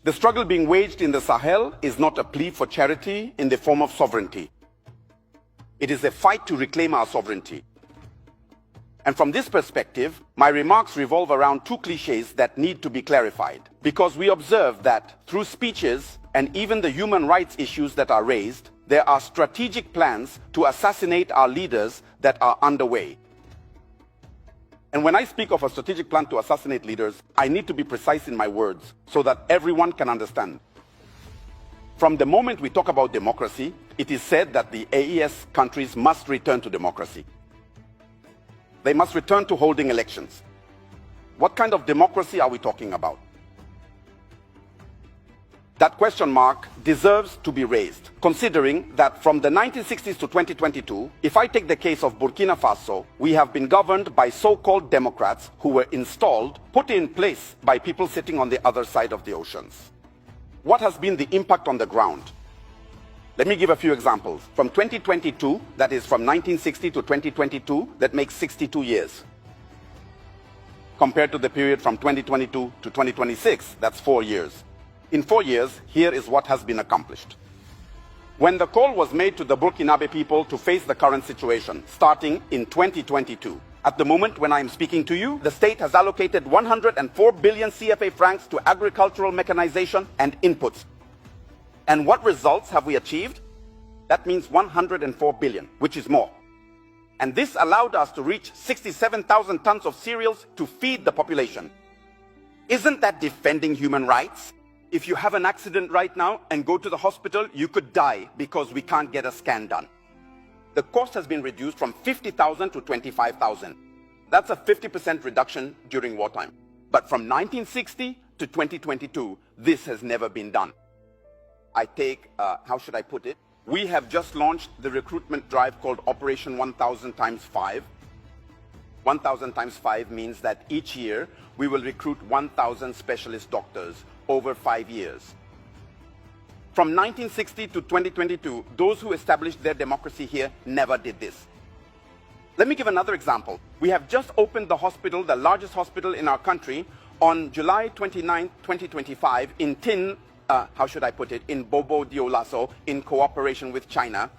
The struggle being waged in the Sahel is not a plea for charity in the form of sovereignty. It is a fight to reclaim our sovereignty. And from this perspective, my remarks revolve around two cliches that need to be clarified. Because we observe that through speeches and even the human rights issues that are raised, there are strategic plans to assassinate our leaders that are underway. And when I speak of a strategic plan to assassinate leaders, I need to be precise in my words so that everyone can understand. From the moment we talk about democracy, it is said that the AES countries must return to democracy. They must return to holding elections. What kind of democracy are we talking about? That question mark deserves to be raised, considering that from the 1960s to 2022, if I take the case of Burkina Faso, we have been governed by so-called democrats who were installed, put in place by people sitting on the other side of the oceans. What has been the impact on the ground? Let me give a few examples. From 2022, that is from 1960 to 2022, that makes 62 years. Compared to the period from 2022 to 2026, that's 4 years. In 4 years, here is what has been accomplished. When the call was made to the Burkinabe people to face the current situation, starting in 2022, at the moment when I am speaking to you, the state has allocated 104 billion CFA francs to agricultural mechanization and inputs. And what results have we achieved? That means 104 billion, which is more. And this allowed us to reach 67,000 tons of cereals to feed the population. Isn't that defending human rights? If you have an accident right now and go to the hospital, you could die because we can't get a scan done. The cost has been reduced from 50,000 to 25,000. That's a 50% reduction during wartime. But from 1960 to 2022, this has never been done. I take, how should I put it? We have just launched the recruitment drive called Operation 1000 times 5. 1000 times 5 means that each year we will recruit 1,000 specialist doctors over 5 years. From 1960 to 2022, those who established their democracy here never did this. Let me give another example. We have just opened the hospital, the largest hospital in our country, on July 29, 2025 in in Bobo Dioulasso, in cooperation with China.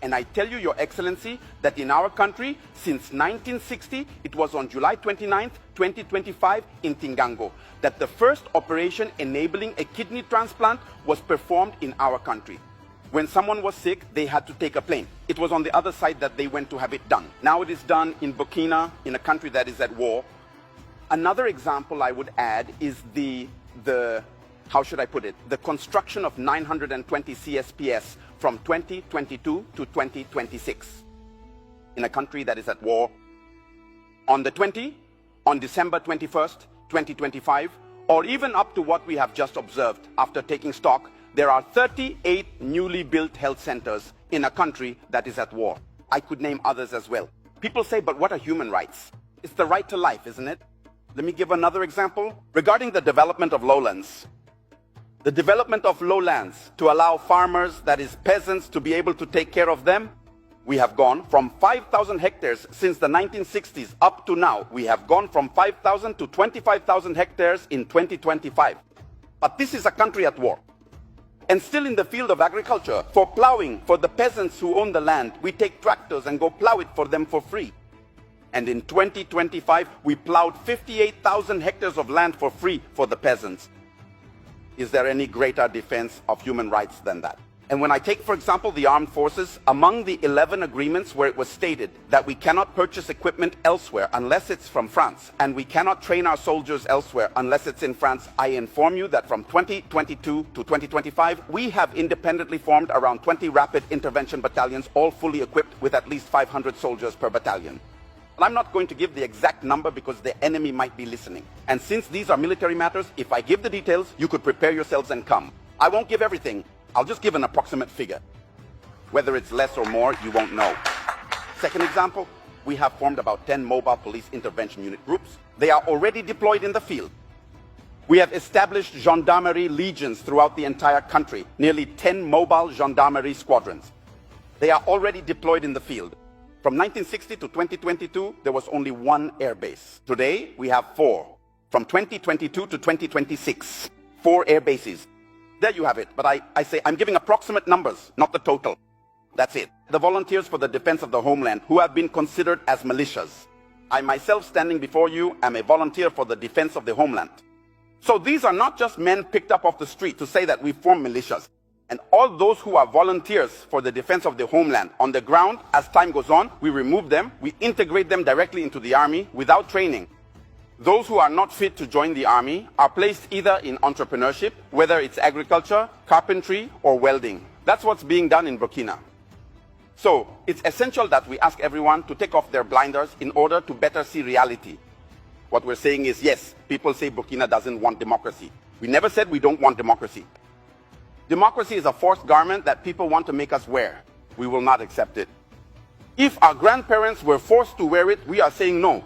And I tell you, Your Excellency, that in our country, since 1960, it was on July 29, 2025 in Tingango, that the first operation enabling a kidney transplant was performed in our country. When someone was sick, they had to take a plane. It was on the other side that they went to have it done. Now it is done in Burkina, in a country that is at war. Another example I would add is the construction of 920 CSPS from 2022 to 2026 in a country that is at war. On December 21st, 2025, or even up to what we have just observed after taking stock, there are 38 newly built health centers in a country that is at war. I could name others as well. People say, but what are human rights? It's the right to life, isn't it? Let me give another example. Regarding the development of lowlands, the development of lowlands to allow farmers, that is peasants, to be able to take care of them, we have gone from 5,000 hectares since the 1960s up to now. We have gone from 5,000 to 25,000 hectares in 2025. But this is a country at war. And still in the field of agriculture, for plowing, for the peasants who own the land, we take tractors and go plow it for them for free. And in 2025, we plowed 58,000 hectares of land for free for the peasants. Is there any greater defense of human rights than that? And when I take, for example, the armed forces, among the 11 agreements where it was stated that we cannot purchase equipment elsewhere unless it's from France, and we cannot train our soldiers elsewhere unless it's in France, I inform you that from 2022 to 2025, we have independently formed around 20 rapid intervention battalions, all fully equipped with at least 500 soldiers per battalion. And I'm not going to give the exact number because the enemy might be listening. And since these are military matters, if I give the details, you could prepare yourselves and come. I won't give everything. I'll just give an approximate figure. Whether it's less or more, you won't know. Second example, we have formed about 10 mobile police intervention unit groups. They are already deployed in the field. We have established gendarmerie legions throughout the entire country, nearly 10 mobile gendarmerie squadrons. They are already deployed in the field. From 1960 to 2022, there was only one airbase. Today, we have 4. From 2022 to 2026, 4 air bases. There you have it. But I say I'm giving approximate numbers, not the total. That's it. The volunteers for the defense of the homeland who have been considered as militias. I myself, standing before you, am a volunteer for the defense of the homeland. So these are not just men picked up off the street to say that we form militias. And all those who are volunteers for the defense of the homeland on the ground, as time goes on, we remove them, we integrate them directly into the army without training. Those who are not fit to join the army are placed either in entrepreneurship, whether it's agriculture, carpentry, or welding. That's what's being done in Burkina. So it's essential that we ask everyone to take off their blinders in order to better see reality. What we're saying is, yes, people say Burkina doesn't want democracy. We never said we don't want democracy. Democracy is a forced garment that people want to make us wear. We will not accept it. If our grandparents were forced to wear it, we are saying no.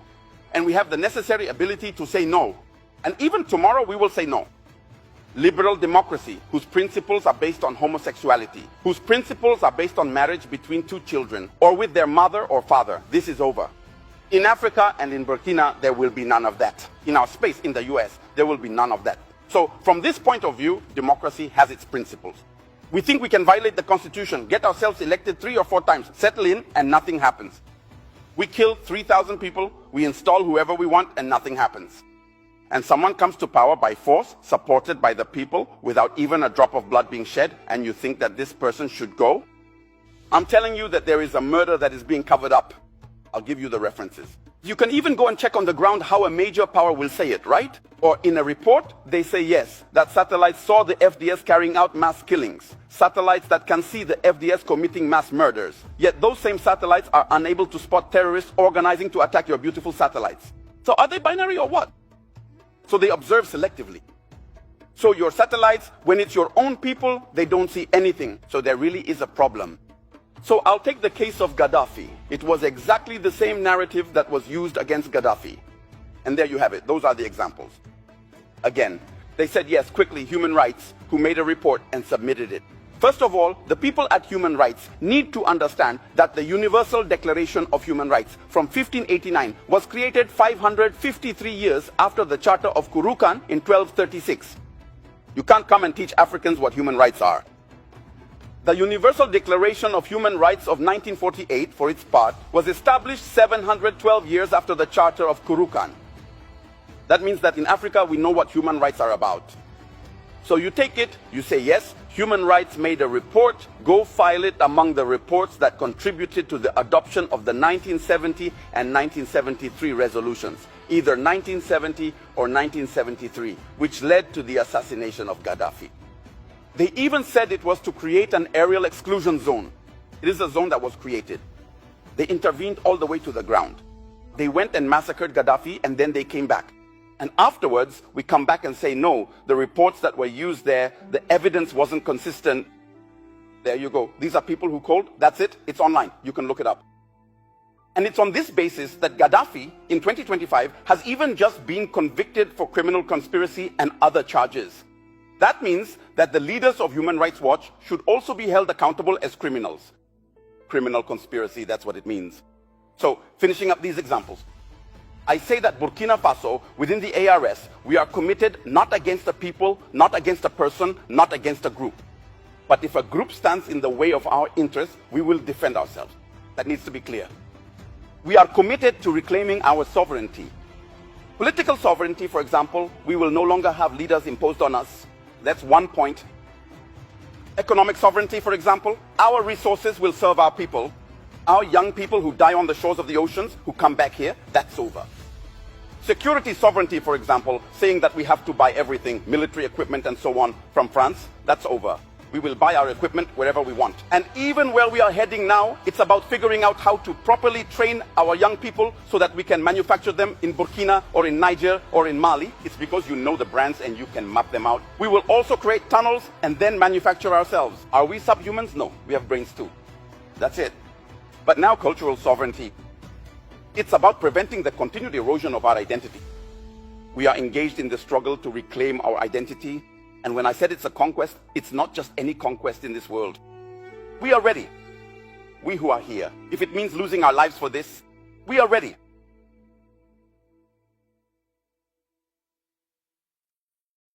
And we have the necessary ability to say no. And even tomorrow we will say no. Liberal democracy, whose principles are based on homosexuality, whose principles are based on marriage between 2 children, or with their mother or father, this is over. In Africa and in Burkina, there will be none of that. In our space, in the US, there will be none of that. So from this point of view, democracy has its principles. We think we can violate the constitution, get ourselves elected 3 or 4 times, settle in, and nothing happens. We kill 3,000 people, we install whoever we want, and nothing happens. And someone comes to power by force, supported by the people, without even a drop of blood being shed, and you think that this person should go? I'm telling you that there is a murder that is being covered up. I'll give you the references. You can even go and check on the ground how a major power will say it, right? Or in a report, they say yes, that satellites saw the FDS carrying out mass killings. Satellites that can see the FDS committing mass murders. Yet those same satellites are unable to spot terrorists organizing to attack your beautiful satellites. So are they binary or what? So they observe selectively. So your satellites, when it's your own people, they don't see anything. So there really is a problem. So I'll take the case of Gaddafi. It was exactly the same narrative that was used against Gaddafi. And there you have it. Those are the examples. Again, they said yes, quickly, human rights, who made a report and submitted it. First of all, the people at human rights need to understand that the Universal Declaration of Human Rights from 1589 was created 553 years after the Charter of Kurukan in 1236. You can't come and teach Africans what human rights are. The Universal Declaration of Human Rights of 1948, for its part, was established 712 years after the Charter of Kurukan. That means that in Africa, we know what human rights are about. So you take it, you say yes, human rights made a report, go file it among the reports that contributed to the adoption of the 1970 and 1973 resolutions, either 1970 or 1973, which led to the assassination of Gaddafi. They even said it was to create an aerial exclusion zone. It is a zone that was created. They intervened all the way to the ground. They went and massacred Gaddafi, and then they came back. And afterwards, we come back and say, no, the reports that were used there, the evidence wasn't consistent. There you go. These are people who called. That's it. It's online. You can look it up. And it's on this basis that Gaddafi, in 2025, has even just been convicted for criminal conspiracy and other charges. That means that the leaders of Human Rights Watch should also be held accountable as criminals. Criminal conspiracy, that's what it means. So, finishing up these examples. I say that Burkina Faso, within the ARS, we are committed not against a people, not against a person, not against a group. But if a group stands in the way of our interests, we will defend ourselves. That needs to be clear. We are committed to reclaiming our sovereignty. Political sovereignty, for example, we will no longer have leaders imposed on us. That's one point. Economic sovereignty, for example, our resources will serve our people. Our young people who die on the shores of the oceans, who come back here, that's over. Security sovereignty, for example, saying that we have to buy everything, military equipment and so on, from France, that's over. We will buy our equipment wherever we want. And even where we are heading now, it's about figuring out how to properly train our young people so that we can manufacture them in Burkina or in Niger or in Mali. It's because you know the brands and you can map them out. We will also create tunnels and then manufacture ourselves. Are we subhumans? No, we have brains too. That's it. But now cultural sovereignty. It's about preventing the continued erosion of our identity. We are engaged in the struggle to reclaim our identity. And when I said it's a conquest, it's not just any conquest in this world. We are ready. We who are here. If it means losing our lives for this, we are ready.